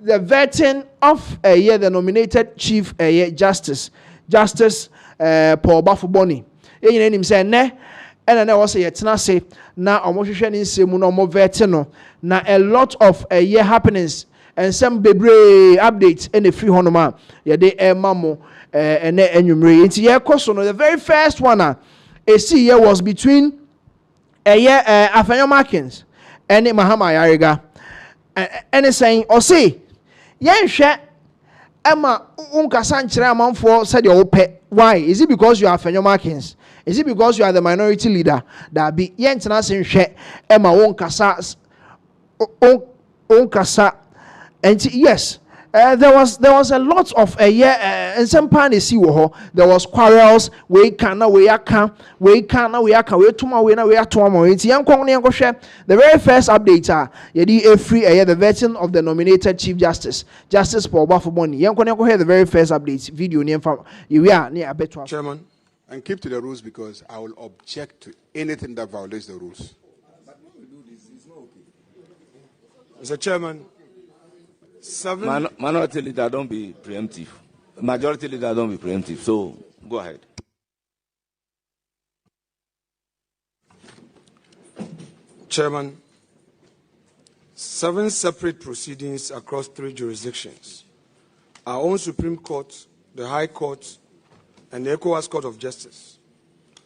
the vetting of the nominated Chief Justice Paul Baffoe-Bonnie. You know him say ne, and I was say yetna say na omohwehwe ni nsemu no mo vetting no na a lot of happenings and some bebre updates in the free honoma yede mamo ene enwumre nti ye koso no. The very first one was between Afenyo-Markins and Mahama Yariga, and saying or say yenhwe Emma unkasa nkyere amanfo said your pet. Why? Is it because you are Afenyo-Markins? Is it because you are the minority leader? That be yentena senhwe Emma unkasa and yes, there was a lot of and some panic there was quarrels we can we tuma we atoma the very first update the vetting of the nominated Chief Justice Paul Baffoe-Bonnie. The very first update video Chairman, and keep to the rules because I will object to anything that violates the rules. But when we do this, it's not okay. Mr. Chairman, minority leader, don't be preemptive. Majority leader, don't be preemptive. So, go ahead. Chairman, 7 separate proceedings across 3 jurisdictions. Our own Supreme Court, the High Court, and the ECOWAS Court of Justice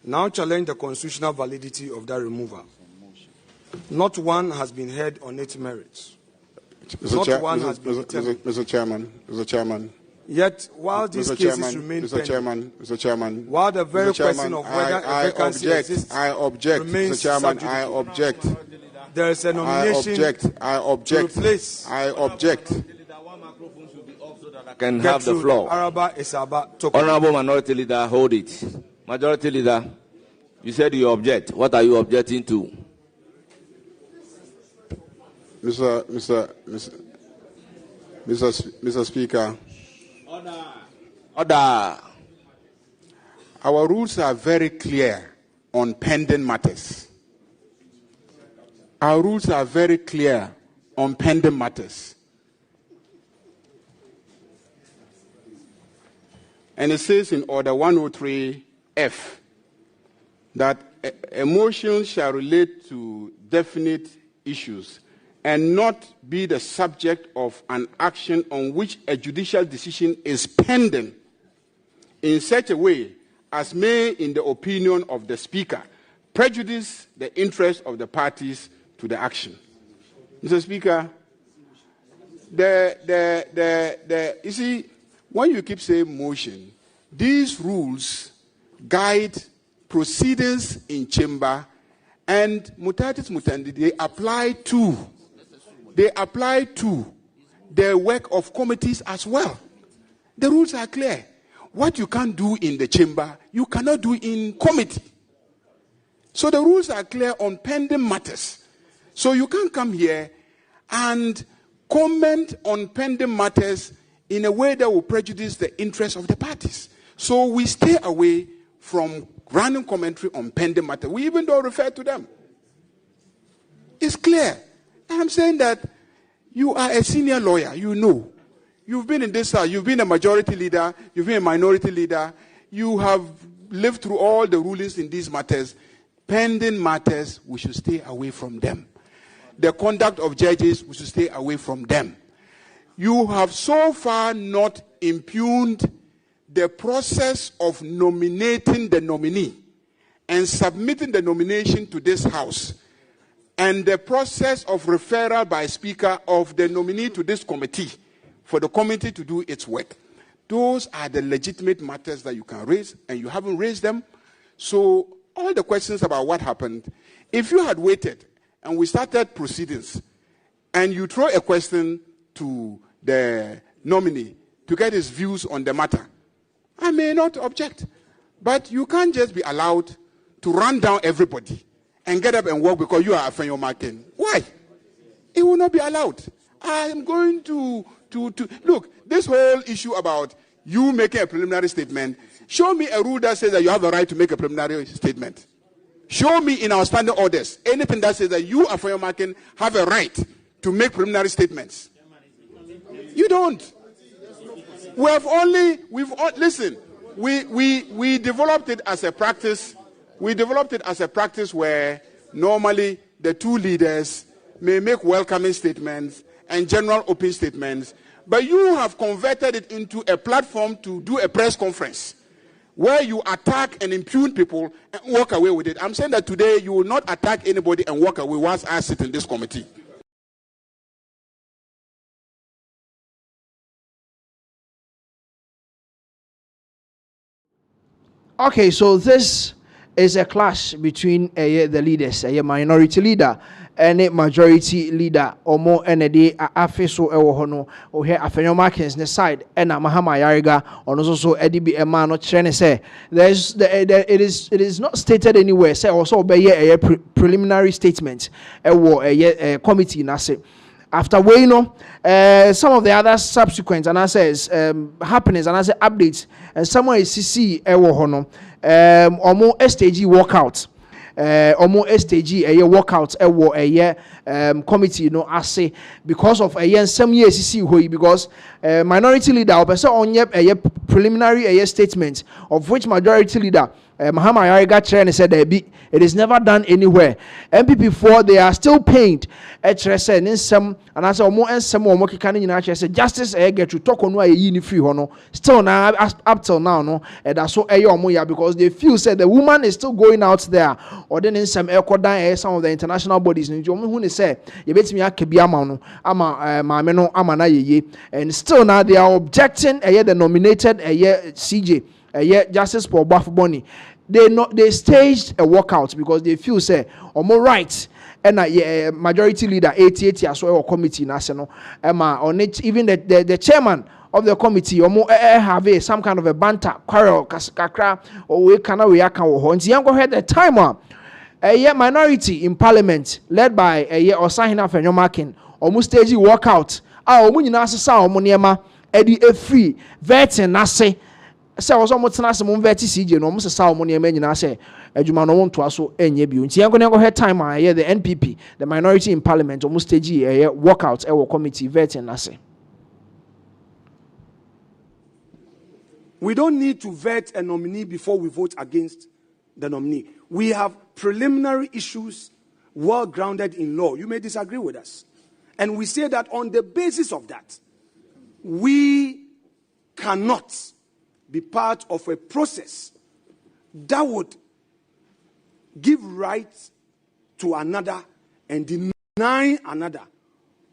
now challenge the constitutional validity of that removal. Not one has been heard on its merits. Mr. Chairman. Yet, while these cases remain pending, Mr. Chairman, while the very question of whether a vacancy exists remains subject, I object. There is a nomination I object. to replace. I object. Can have the floor. Honorable Minority Leader, hold it. Majority Leader, you said you object. What are you objecting to? Mr. Speaker. Order. Our rules are very clear on pending matters. Our rules are very clear on pending matters. And it says in Order 103F that a motion shall relate to definite issues and not be the subject of an action on which a judicial decision is pending in such a way as may, in the opinion of the Speaker, prejudice the interest of the parties to the action. Mr. Speaker, you see, when you keep saying motion, these rules guide proceedings in chamber and mutatis mutandi, they apply to the work of committees as well. The rules are clear. What you can't do in the chamber, you cannot do in committee. So the rules are clear on pending matters. So you can't come here and comment on pending matters in a way that will prejudice the interests of the parties. So we stay away from random commentary on pending matters. We even don't refer to them. It's clear. I'm saying that you are a senior lawyer, you know. You've been in this house, you've been a majority leader, you've been a minority leader, you have lived through all the rulings in these matters. Pending matters, we should stay away from them. The conduct of judges, we should stay away from them. You have so far not impugned the process of nominating the nominee and submitting the nomination to this house, and the process of referral by Speaker of the nominee to this committee for the committee to do its work. Those are the legitimate matters that you can raise, and you haven't raised them. So all the questions about what happened, if you had waited and we started proceedings and you throw a question to the nominee to get his views on the matter, I may not object. But you can't just be allowed to run down everybody and get up and walk because you are Afenyo-Markin. Why? It will not be allowed. I am going to look, this whole issue about you making a preliminary statement, show me a rule that says that you have a right to make a preliminary statement. Show me in our standing orders anything that says that you, Afenyo-Markin, have a right to make preliminary statements. don't. Listen, we developed it as a practice. We developed it as a practice where normally the two leaders may make welcoming statements and general open statements, but you have converted it into a platform to do a press conference where you attack and impugn people and walk away with it. I'm saying that today you will not attack anybody and walk away once I sit in this committee. Okay, so this is a clash between the leaders, a minority leader and a majority leader, or more ND Afeso Ewohono, or here Afenyo-Markins side, and Mahama Yariga, or also Eddie Emma not Chene say. It is not stated anywhere, say also be a preliminary statement, a committee nase. After weighing some of the other subsequent and happenings and updates, and someone is CC Ewohono, or more STG walkout. Almost STG a year walkout a year committee, you know, I say because of a year some years see because minority leader on a year preliminary a year statement of which majority leader Mahama Yariga Chen said it is never done anywhere. MPP4 they are still pained at Tresen in some and as more and some more can in say justice get to talk on why you free hono still now up till now no and that's so a because they feel said the woman is still going out there or then in some some of the international bodies in who say you bet me no ama and still now they are objecting a year the nominated a year CJ Justice for Baffoe-Bonnie. They staged a walkout because they feel say more right and majority leader 80 as well committee national on it even the chairman of the committee have some kind of a banter quarrel kakra or we cannot react on the timer a minority in parliament led by a year or signing Afenyo-Markin almost stage walkout Eddie a free veteran nase. Say was almost na some vet CJ no almost saw money nyina say adwuma no won to aso enye bi nti enko go head time here the NPP the minority in parliament almost stage walkout e committee vet na say we don't need to vet a nominee before we vote against the nominee. We have preliminary issues well grounded in law. You may disagree with us, and we say that on the basis of that we cannot be part of a process that would give rights to another and deny another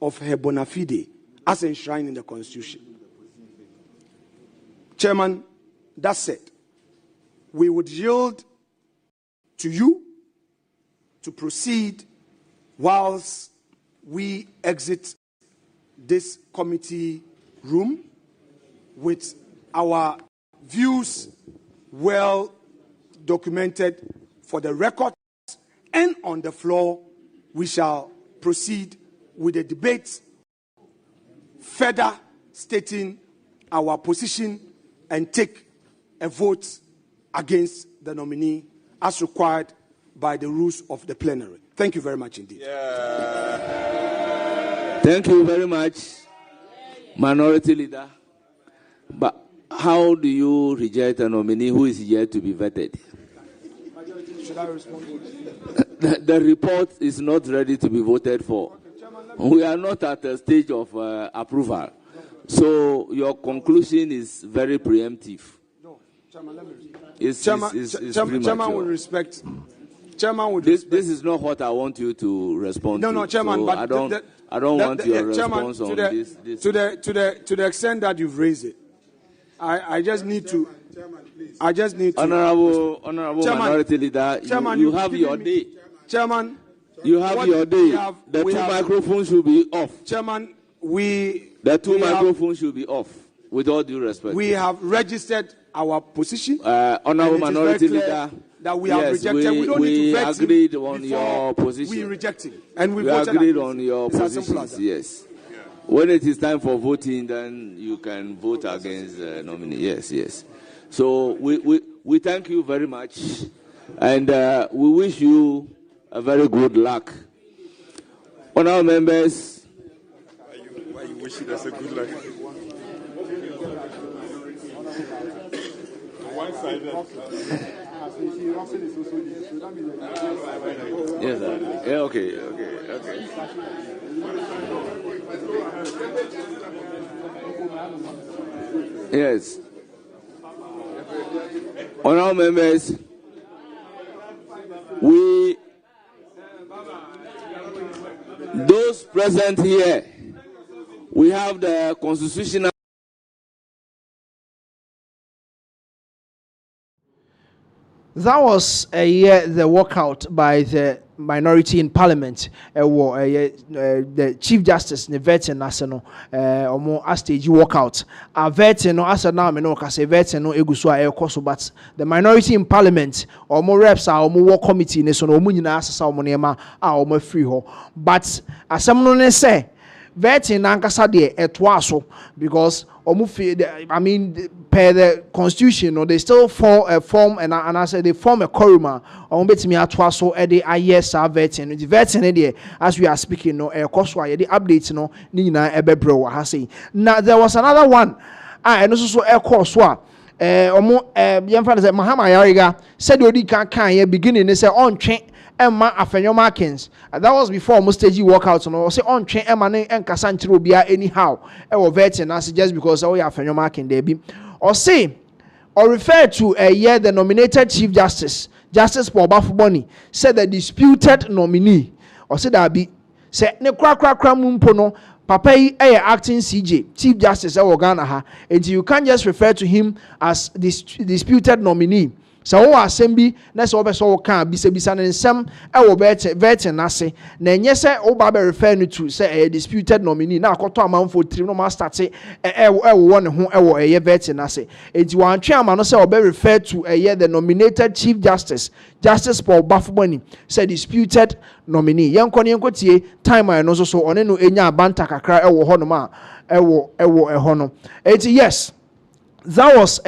of her bona fide as enshrined in the Constitution. Chairman, that said, we would yield to you to proceed whilst we exit this committee room with our views well documented for the record, and on the floor we shall proceed with the debate, further stating our position and take a vote against the nominee as required by the rules of the plenary. Thank you very much indeed. Yeah. Thank you very much, Minority Leader. But how do you reject a nominee who is yet to be vetted? Should I respond? The report is not ready to be voted for. We are not at a stage of approval. So your conclusion is very preemptive. No, Chairman, let me Chairman will respect. Chairman would respect. This is not what I want you to respond to. No, Chairman, so but I don't want your Chairman, response on this. To the extent that you've raised it. I just need to. Honorable Minority Leader, you have your day. Chairman, you have your day. The two microphones should be off. Chairman, the two microphones should be off. With all due respect, we have registered our position. Honorable Minority Leader, that we have rejected. We don't need to vet agreed on your position. We rejected, and we agreed on your position. Yes. Yeah. When it is time for voting, then you can vote against the nominee. Yes. So we thank you very much, and we wish you a very good luck. Honourable members, wish you a good luck. Yes, sir. Yeah, okay. Yes. Honorable members, those present here, we have the constitutional. That was the walkout by the minority in parliament. The Chief Justice Nevetin Nassano a stage walkout. A vetin no asa na me no kase vetin no eguso a ekoso, but the minority in parliament or more reps are more war committee ne so no mu nyina asasa omo nema a omo free ho. But asem no ne say vetin na nkasa de etoa so because I mean, per the constitution, or they still form and I said they form a quorum. Or bet me at was so a yes, our veteran. The veteran, as we are speaking, no, a cost why the updates, no, Nina Ebebro, I say. Now there was another one. And also a course, young fellows at Mahama Yariga said, you can't beginning, they say on train. Emma Afenyo-Markins. That was before almost stage walkout. And I say on train Emma and Cassandra Bia anyhow. Veteran as just because Afenyo-Markin there be. Or say or refer to a year the nominated Chief Justice Baffoe-Bonnie said the disputed nominee. Or say that be say ne kra mumpono Papa acting CJ Chief Justice Ghana ha. And you can't just refer to him as this disputed nominee. So assembly na so be so kan bisa ne nsem vetin na se na enye se o ba be refer no to say a disputed nominee na akoto amanfo trim no ma start wo ne ho vetin na se enti wan twe ama no say o be refer to the nominated Chief Justice Baffoe-Bonnie say disputed nominee yenko tie time I no so one no enya abanta kakra ho no ma ho no enti yes that was